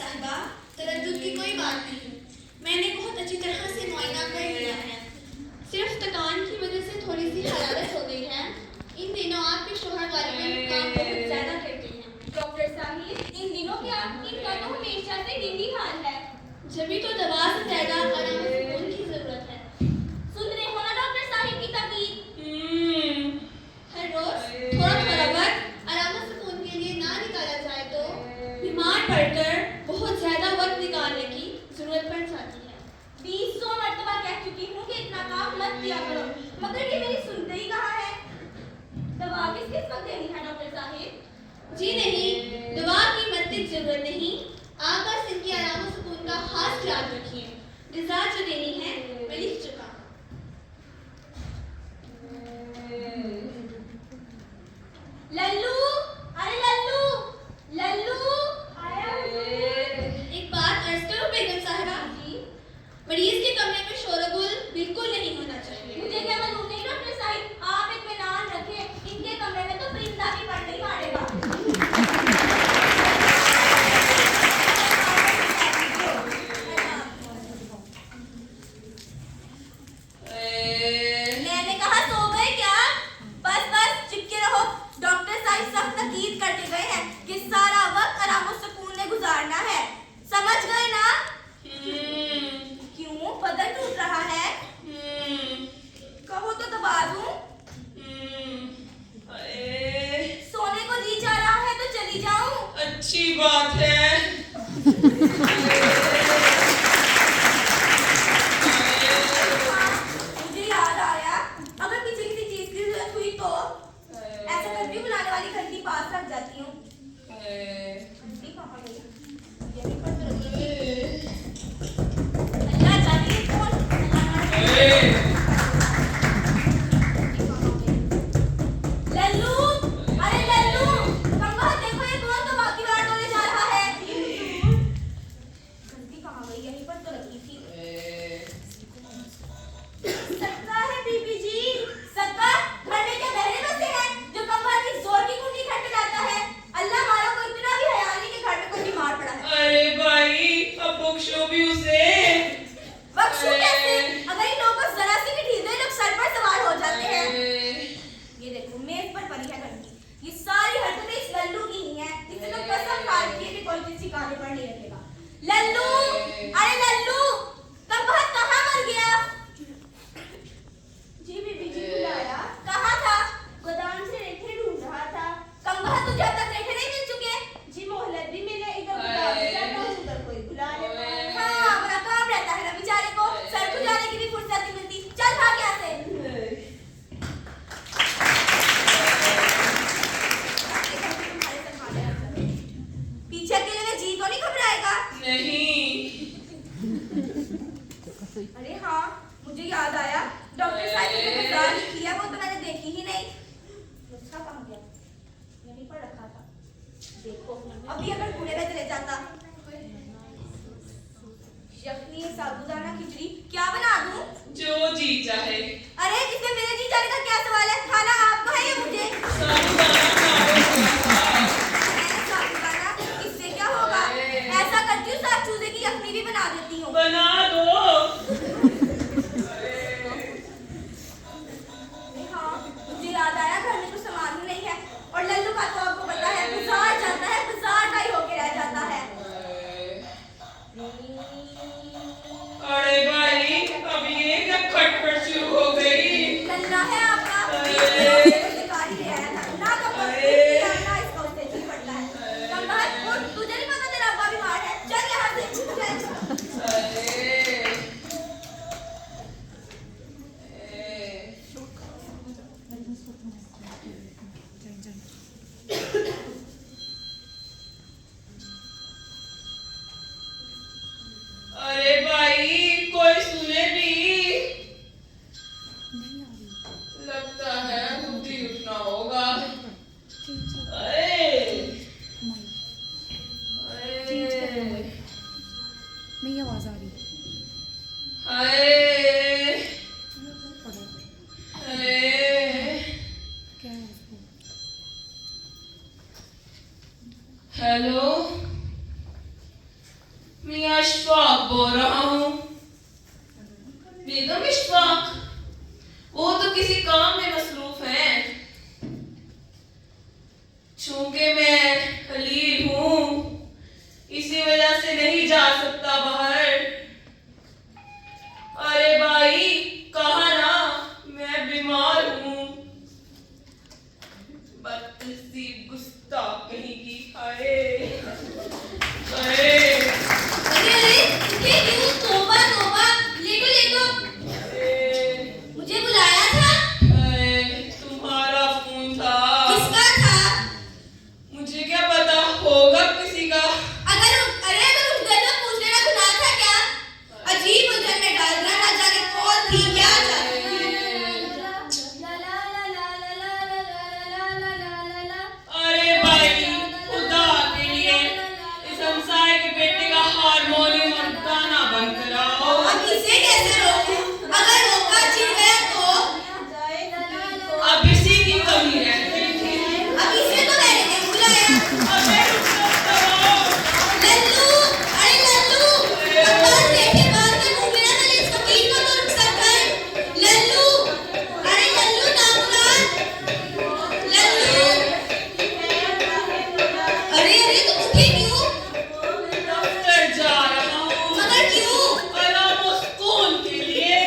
साहिबा, तरद्दुद की कोई बात नहीं। मैंने बहुत अच्छी तरह से मुआयना कर लिया है। सिर्फ थकान की वजह से थोड़ी सी हरारत हो गई है। इन दिनों आपके शोहर गालिबन काम बहुत ज्यादा करते हैं। डॉक्टर साहिब, इन दिनों क्या इनका तो हमेशा से यही हाल है। जब भी तो दवा से ज्यादा आराम और सुकून की जरूरत है। सुन रहे हो ना डॉक्टर साहिब की तकलीफ? हर रोज थोड़ा थोड़ा वक्त आराम और सुकून के लिए ना निकाला जाए तो बीमार पड़कर बहुत ज्यादा वक्त निकालने की जरूरत पड़ जाती है। 20 मरतबा कह चुकी हूँ कि इतना काम मत किया करो, मगर ये मेरी सुनते ही कहाँ है। दवा किस किस वक्त देनी है डॉक्टर साहिब? जी नहीं, दवा की मत की जरूरत नहीं। आप बस इनकी आराम और सुकून का खास ख्याल रखिए। ग़िज़ा जो देनी है मैं लिख चुका। लल्लू, अरे लल्लू, लल्लू आया। एक बात अर्ज करूं बेगम साहिबा जी, मरीज के कमरे में शोरगुल बिल्कुल नहीं होना चाहिए। मुझे क्या मालूम नहीं डॉक्टर साहिब, आप इत्मीनान रखें, इनके कमरे में तो परिंदा भी पड़ नहीं मारेगा। मैंने कहा सो गए क्या? बस बस चिपके रहो। डॉक्टर साहिब सब तकीद करके गए हैं कि सारा वक्त आराम और सुकून में गुजारना है। समझ गए ना? क्यों बदन टूट रहा है? कहो तो दबा दूं? सोने को जी चाह रहा है तो चली जाऊं? अच्छी बात है। मुझे याद आया, अगर किसी किसी चीज की जरूरत हुई तो ऐसा करती हूँ, बुलाने वाली घंटी पास रख जाती हूँ। घंटी कहाँ गई? यहीं पर तो रखी थी। अल्लाह जाने ये कौन? लल्लू, अरे लल्लू, कमरा देखो ये कौन तो बाकी बार डोले जा रहा है। घंटी कहाँ गई? यहीं पर तो रखी थी। सत्ता है बीबी जी, सत्ता घर में क्या बहरे बसे हैं जो कमर की जोर की कुंडी खटखटाता है। अल्लाह मारो को इतना भी हया नहीं कि घर में कोई बीमार पड़ा है। अरे भाई, अब बख्शो भी उसे। बख्शू कैसे? अगर इन लोगों को जरा सी भी ढील दो, ये लोग सर पर सवार हो जाते हैं। ये देखो मेज पर पड़ी है घंटी। ये सारी हरकतें इस लल्लू की ही हैं, जिसे तो कसम खा रखी है कि कोई किसी काले पर नहीं रखेगा। लल्लू, अरे लल्लू, तब बहुत कहाँ मर गया? जी बीबी जी बुलाया। कहाँ था? गोदाम से रेठे ढूंढ रहा था। कमबख्त तुझे अब तक रेठे नहीं मिल चुके? जी मोहलत भी मिले, इधर बुला भी जाता हूँ, उधर कोई बुला ले। हाँ, बड़ा काम रहता है ना बेचारे को, सर खुजाने की भी फुर्सत नहीं मिलती। चल भाग यहाँ से। पीछे अकेले में जी तो नहीं घबराएगा? नहीं। अरे हाँ, मुझे याद आया, डॉक्टर साहब ने जो दवा लिखी है वो तो मैंने देखी ही नहीं। नुस्खा कहाँ गया? यहीं पर रखा था। देखो, अभी अगर कूड़े में चले जाता। यखनी साबूदाना खिचड़ी क्या बना दूं? जो जी चाहे। अरे इसमें मेरे जी जाने का क्या सवाल है? खाना आपका है या मुझे? साबूदाना खाओ। साबूदाना, इससे क्या होगा? ऐसा करती हूँ साग चूजे की यखनी भी बना देती हूँ। बना दो। हाँ, मुझे याद आया घर में तो सामान ही नहीं है और लल्लू का तो आपको पता है बाजार जाता है, बाजार का ही होके रह जाता है। अरे भाई, अब ये क्या खटपट शुरू हो गई? लल्ला है आपका, शिकारी ले आया था ना, ना इसका उससे जी पड़ता है। कमबख्त, तुझे नहीं पता तेरा अब्बा बीमार है? चल यहाँ से। अरे भाई, कोई सुने भी? लगता है खुद ही उठना होगा। नहीं आवाज आ रही। क्या है उसको? हेलो। मियां इशफाक बोल रहा हूँ। बेगम इशफाक, वो तो किसी काम में मसरूफ हैं। चूंकि मैं खलील हूँ, इसी वजह से नहीं जा सकता बाहर। अरे भाई, कहा ना मैं बीमार हूँ। बदनसीब गुस्ताख कहीं की। हाय हाय अरे ये क्यों? तौबा तौबा, लेटो। हाय मुझे बुलाया था? हाय, तुम्हारा फोन था। किसका था? मुझे क्या पता, होगा किसी का। अगर उठ गए तो पूछने का गुनाह था क्या? अजीब उलझन में डाल रहा, ना जाने कौन थी, क्या अरे भाई, खुदा के लिए इस हमसाये के बेटे का हारमोनियम और गाना बंद कराओ। अब इसे कैसे रोकूं? अगर रोका छिड़ गया तो? अब इसी की कमी रहती थी। अब इसे तो मैंने नहीं बुलाया। अबे रुको, लल्लू, अरे लल्लू, अब्बास देखे बात में मुंगेरा वाले इस फकीर को तो रुखसत कर। लल्लू, अरे लल्लू नामुराद, लल्लू। अरे तुम उठे क्यों? दफ्तर जा रहा हूँ। मगर क्यों? अलामुस कौन के लिए?